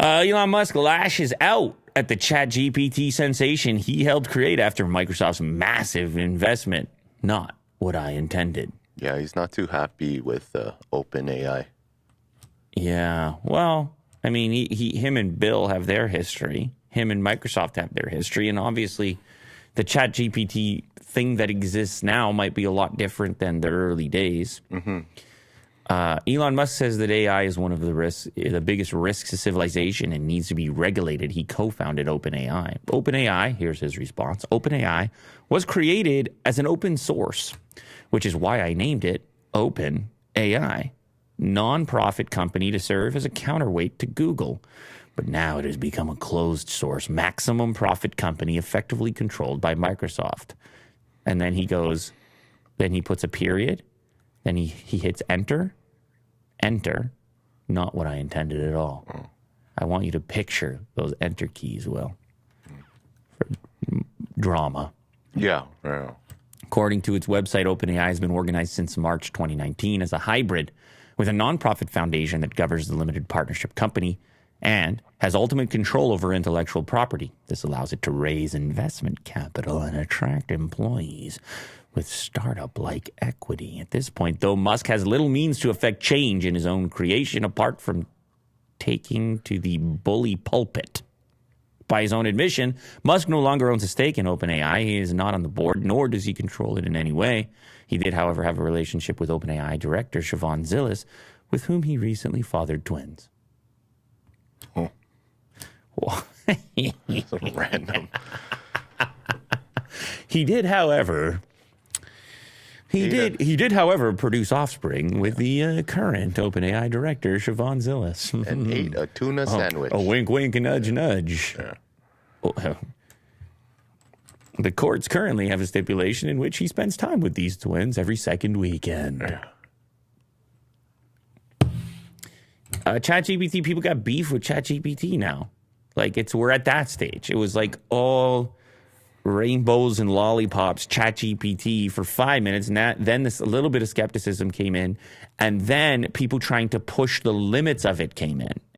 Elon Musk lashes out at the ChatGPT sensation he helped create after Microsoft's massive investment. Not what I intended. Yeah, he's not too happy with OpenAI. Yeah, well, I mean, him and Bill have their history. Him and Microsoft have their history. And obviously, the ChatGPT thing that exists now might be a lot different than the early days. Mm-hmm. Elon Musk says that AI is one of the biggest risks to civilization and needs to be regulated. He co-founded OpenAI. OpenAI, here's his response. OpenAI was created as an open source, which is why I named it OpenAI, non-profit company to serve as a counterweight to Google. But now it has become a closed source, maximum profit company effectively controlled by Microsoft. And then he puts a period, then he hits enter. Enter, not what I intended at all. I want you to picture those enter keys, Will, for drama. Yeah. According to its website, OpenAI has been organized since March 2019 as a hybrid with a nonprofit foundation that governs the limited partnership company and has ultimate control over intellectual property. This allows it to raise investment capital and attract employees with startup-like equity. At this point, though, Musk has little means to affect change in his own creation apart from taking to the bully pulpit. By his own admission, Musk no longer owns a stake in OpenAI. He is not on the board, nor does he control it in any way. He did, however, have a relationship with OpenAI director Siobhan Zillis, with whom he recently fathered twins. Oh. So random. He did, however... He did, however, produce offspring with the current OpenAI director, Siobhan Zillis. And ate a tuna sandwich. A wink, wink, nudge, nudge. Yeah. The courts currently have a stipulation in which he spends time with these twins every second weekend. Yeah. ChatGPT, people got beef with ChatGPT now. Like, we're at that stage. It was like all rainbows and lollipops, ChatGPT for 5 minutes, and then a little bit of skepticism came in, and then people trying to push the limits of it came in.